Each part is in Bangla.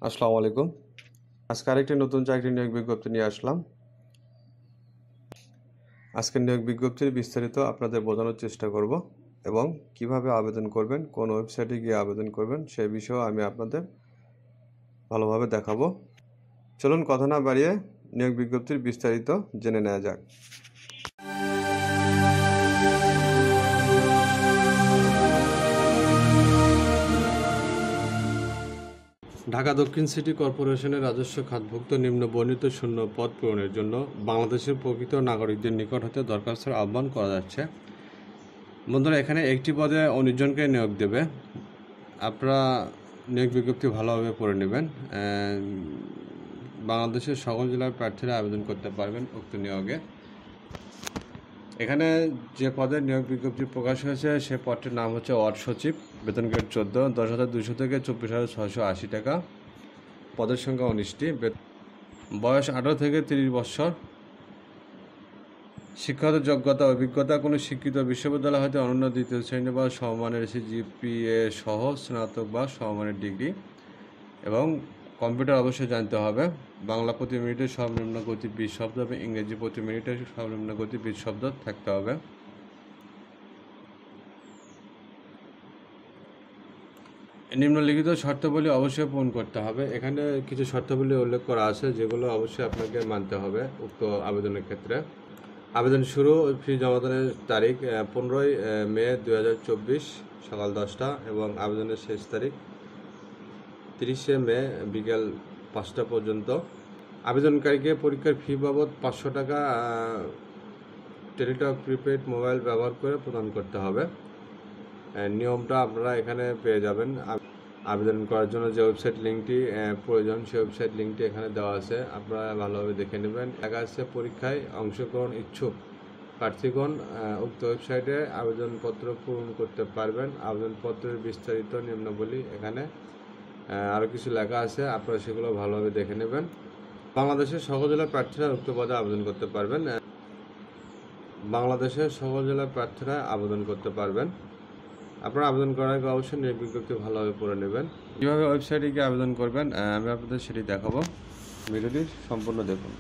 আসসালামু আলাইকুম। আজকে আরেকটি নতুন চাকরি নিয়োগ বিজ্ঞপ্তি নিয়ে আসলাম। আজকের নিয়োগ বিজ্ঞপ্তির বিস্তারিত আপনাদের বোঝানোর চেষ্টা করব এবং কিভাবে আবেদন করবেন, কোন ওয়েবসাইটে গিয়ে আবেদন করবেন সেই বিষয়েও আমি আপনাদের ভালোভাবে দেখাবো। চলুন কথা না বাড়িয়ে নিয়োগ বিজ্ঞপ্তির বিস্তারিত জেনে নেওয়া যাক। ঢাকা দক্ষিণ সিটি কর্পোরেশনের রাজস্ব খাতভুক্ত নিম্ন বর্ণিত শূন্য পদ পূরণের জন্য বাংলাদেশের প্রকৃত নাগরিকদের নিকট হতে দরখাস্তের আহ্বান করা যাচ্ছে। বন্ধুরা, এখানে একটি পদে 19 জনকে নিয়োগ দেবে। আপনারা নিয়োগ বিজ্ঞপ্তি ভালোভাবে পড়ে নেবেন। বাংলাদেশের সকল জেলার প্রার্থীরা আবেদন করতে পারবেন উক্ত নিয়োগে। এখানে যে পদের নিয়োগ বিজ্ঞপ্তি প্রকাশ হয়েছে সে পদটির নাম হচ্ছে ওয়ার্ড সচিব, বেতন গ্রেড 14, 10,200 থেকে 24,680 টাকা। পদের সংখ্যা 19টি। বয়স 18 থেকে 30 বছর। শিক্ষাগত যোগ্যতা অভিজ্ঞতা কোনো শিক্ষিত বিশ্ববিদ্যালয় হতে অনন্য দ্বিতীয় শ্রেণী বা সমমানের জিপিএ সহ স্নাতক বা সমমানের ডিগ্রি এবং কম্পিউটার অবশ্যই জানতে হবে। বাংলা প্রতি মিনিটে সর্বনিম্ন গতি 20 শব্দ এবং ইংরেজি প্রতি মিনিটে সর্বনিম্ন গতি 20 শব্দ থাকতে হবে। নিম্নলিখিত শর্তাবলী অবশ্যই পূরণ করতে হবে। এখানে কিছু শর্তাবলী উল্লেখ করা আছে যেগুলো অবশ্যই আপনাকে মানতে হবে উক্ত আবেদনের ক্ষেত্রে। আবেদন শুরু ফি জমাদানের তারিখ 15 মে 2024 সকাল 10টা এবং আবেদনের শেষ তারিখ 30 মে বিকেল 5টা পর্যন্ত। আবেদনকারীকে পরীক্ষার ফি বাবদ 500 টাকা টেলিটক প্রিপেড মোবাইল ব্যবহার করে প্রদান করতে হবে। নিয়মটা আপনারা এখানে পেয়ে যাবেন। আবেদন করার জন্য যে ওয়েবসাইট লিঙ্কটি প্রয়োজন সেই ওয়েবসাইট লিঙ্কটি এখানে দেওয়া আছে, আপনারা ভালোভাবে দেখে নেবেন। লেখা আছে পরীক্ষায় অংশগ্রহণ ইচ্ছুক প্রার্থীগণ উক্ত ওয়েবসাইটে আবেদনপত্র পূরণ করতে পারবেন। আবেদনপত্রের বিস্তারিত নিম্নবলী এখানে আরও কিছু লেখা আছে, আপনারা সেগুলো ভালোভাবে দেখে নেবেন। বাংলাদেশের সকল জেলার প্রার্থীরা উক্ত পদে আবেদন করতে পারবেন। বাংলাদেশের সকল জেলার প্রার্থীরা আবেদন করতে পারবেন। আপনারা আবেদন করার আগে অবশ্যই নিয়োগ বিজ্ঞপ্তি ভালোভাবে পড়ে নেবেন। কীভাবে ওয়েবসাইটে গিয়ে আবেদন করবেন আমি আপনাদের সেটি দেখাবো। ভিডিওটি সম্পূর্ণ দেখুন।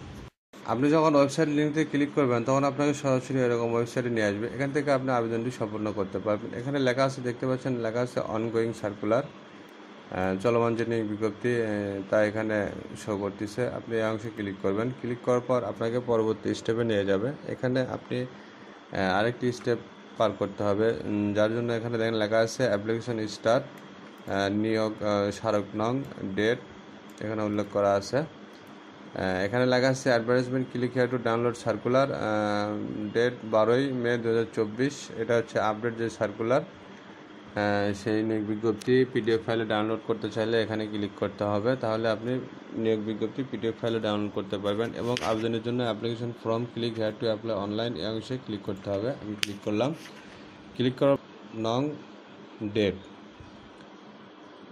আপনি যখন ওয়েবসাইট লিঙ্কতে ক্লিক করবেন তখন আপনাকে সরাসরি এরকম ওয়েবসাইটে নিয়ে আসবে। এখান থেকে আপনি আবেদনটি সম্পূর্ণ করতে পারবেন। এখানে লেখা আছে, দেখতে পাচ্ছেন লেখা আছে অনগোয়িং সার্কুলার, চলমান যে নিয়োগ বিজ্ঞপ্তি তা এখানে শো করতেছে। আপনি এই অংশে ক্লিক করবেন। ক্লিক করার পর আপনাকে পরবর্তী স্টেপে নিয়ে যাবে। এখানে আপনি আরেকটি স্টেপ পার করতে হবে, যার জন্য এখানে দেখেন লেখা আছে অ্যাপ্লিকেশন স্টার্ট, নিয়োগ স্মারক নং, ডেট এখানে উল্লেখ করা আছে। এখানে লেখা আছে advertisement, click here to download circular, date 12 May 2024। এটা হচ্ছে আপডেট যে সার্কুলার, সেই নিয়োগ বিজ্ঞপ্তি পিডিএফ ফাইলে ডাউনলোড করতে চাইলে এখানে ক্লিক করতে হবে, তাহলে আপনি নিয়োগ বিজ্ঞপ্তি পিডিএফ ফাইলে ডাউনলোড করতে পারবেন। এবং আবেদনের জন্য application form, click here to apply online এই অংশে ক্লিক করতে হবে। আমি ক্লিক করলাম। ক্লিক করার নং, ডেট,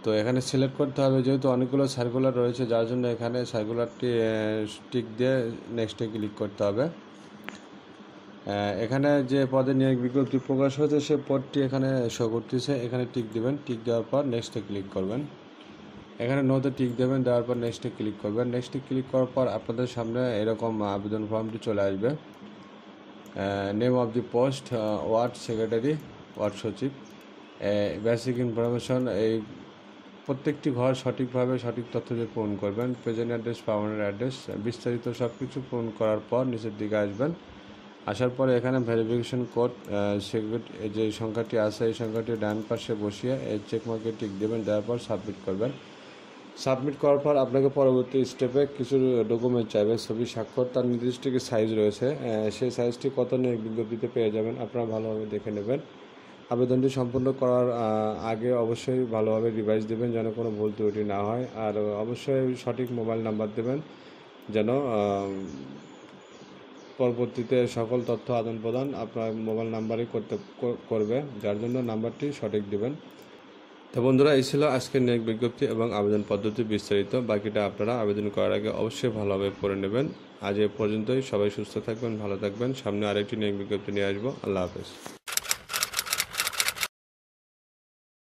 তো এখানে সিলেক্ট করতে হবে। যেহেতু অনেকগুলো সার্কুলার রয়েছে যার জন্য এখানে সার্কুলারটি টিক দিয়ে নেক্সটে ক্লিক করতে হবে। এখানে যে পদে নিয়োগ বিজ্ঞপ্তি প্রকাশ হয়েছে সে পদটি এখানে শো করতেছে, এখানে টিক দেবেন। টিক দেওয়ার পর নেক্সটে ক্লিক করবেন। এখানে নোতে টিক দেবেন, দেওয়ার পর নেক্সটে ক্লিক করবেন। নেক্সটে ক্লিক করার পর আপনাদের সামনে এরকম আবেদন ফর্মটি চলে আসবে। Name of the post ward secretary, ward সচিব, বেসিক ইনফরমেশন, এই প্রত্যেকটি ঘর সঠিকভাবে সঠিক তথ্য দিয়ে পূরণ করবেন। প্রেজেন্ট অ্যাড্রেস, পার্মানেন্ট অ্যাড্রেস, বিস্তারিত সব কিছু পূরণ করার পর নিচের দিকে আসবেন। আসার পরে এখানে ভেরিফিকেশন কোড যে সংখ্যাটি আছে এই সংখ্যাটি ডান পাশে বসিয়ে এই চেকমার্কে টিক দেবেন, দেওয়ার পর সাবমিট করবেন। সাবমিট করার পর আপনাকে পরবর্তী স্টেপে কিছু ডকুমেন্ট চাইবে, ছবি, স্বাক্ষর, তার নির্দিষ্ট কি সাইজ রয়েছে, সেই সাইজটি কত নিয়োগ বিজ্ঞপ্তিতে পেয়ে যাবেন, আপনারা ভালোভাবে দেখে নেবেন। আবেদনটি সম্পূর্ণ করার আগে অবশ্যই ভালোভাবে রিভাইজ দেবেন যেন কোনো ভুল ত্রুটি না হয়। আর অবশ্যই সঠিক মোবাইল নাম্বার দেবেন যেন পরবর্তীতে সকল তথ্য আদান প্রদান আপনার মোবাইল নাম্বারই করবে, যার জন্য নাম্বারটি সঠিক দেবেন। তো বন্ধুরা, এই ছিল আজকের নিয়োগ বিজ্ঞপ্তি এবং আবেদন পদ্ধতি বিস্তারিত। বাকিটা আপনারা আবেদন করার আগে অবশ্যই ভালোভাবে পড়ে নেবেন। আজ এ পর্যন্তই। সবাই সুস্থ থাকবেন, ভালো থাকবেন। সামনে আরেকটি নিয়োগ বিজ্ঞপ্তি নিয়ে আসবো। আল্লাহ হাফেজ।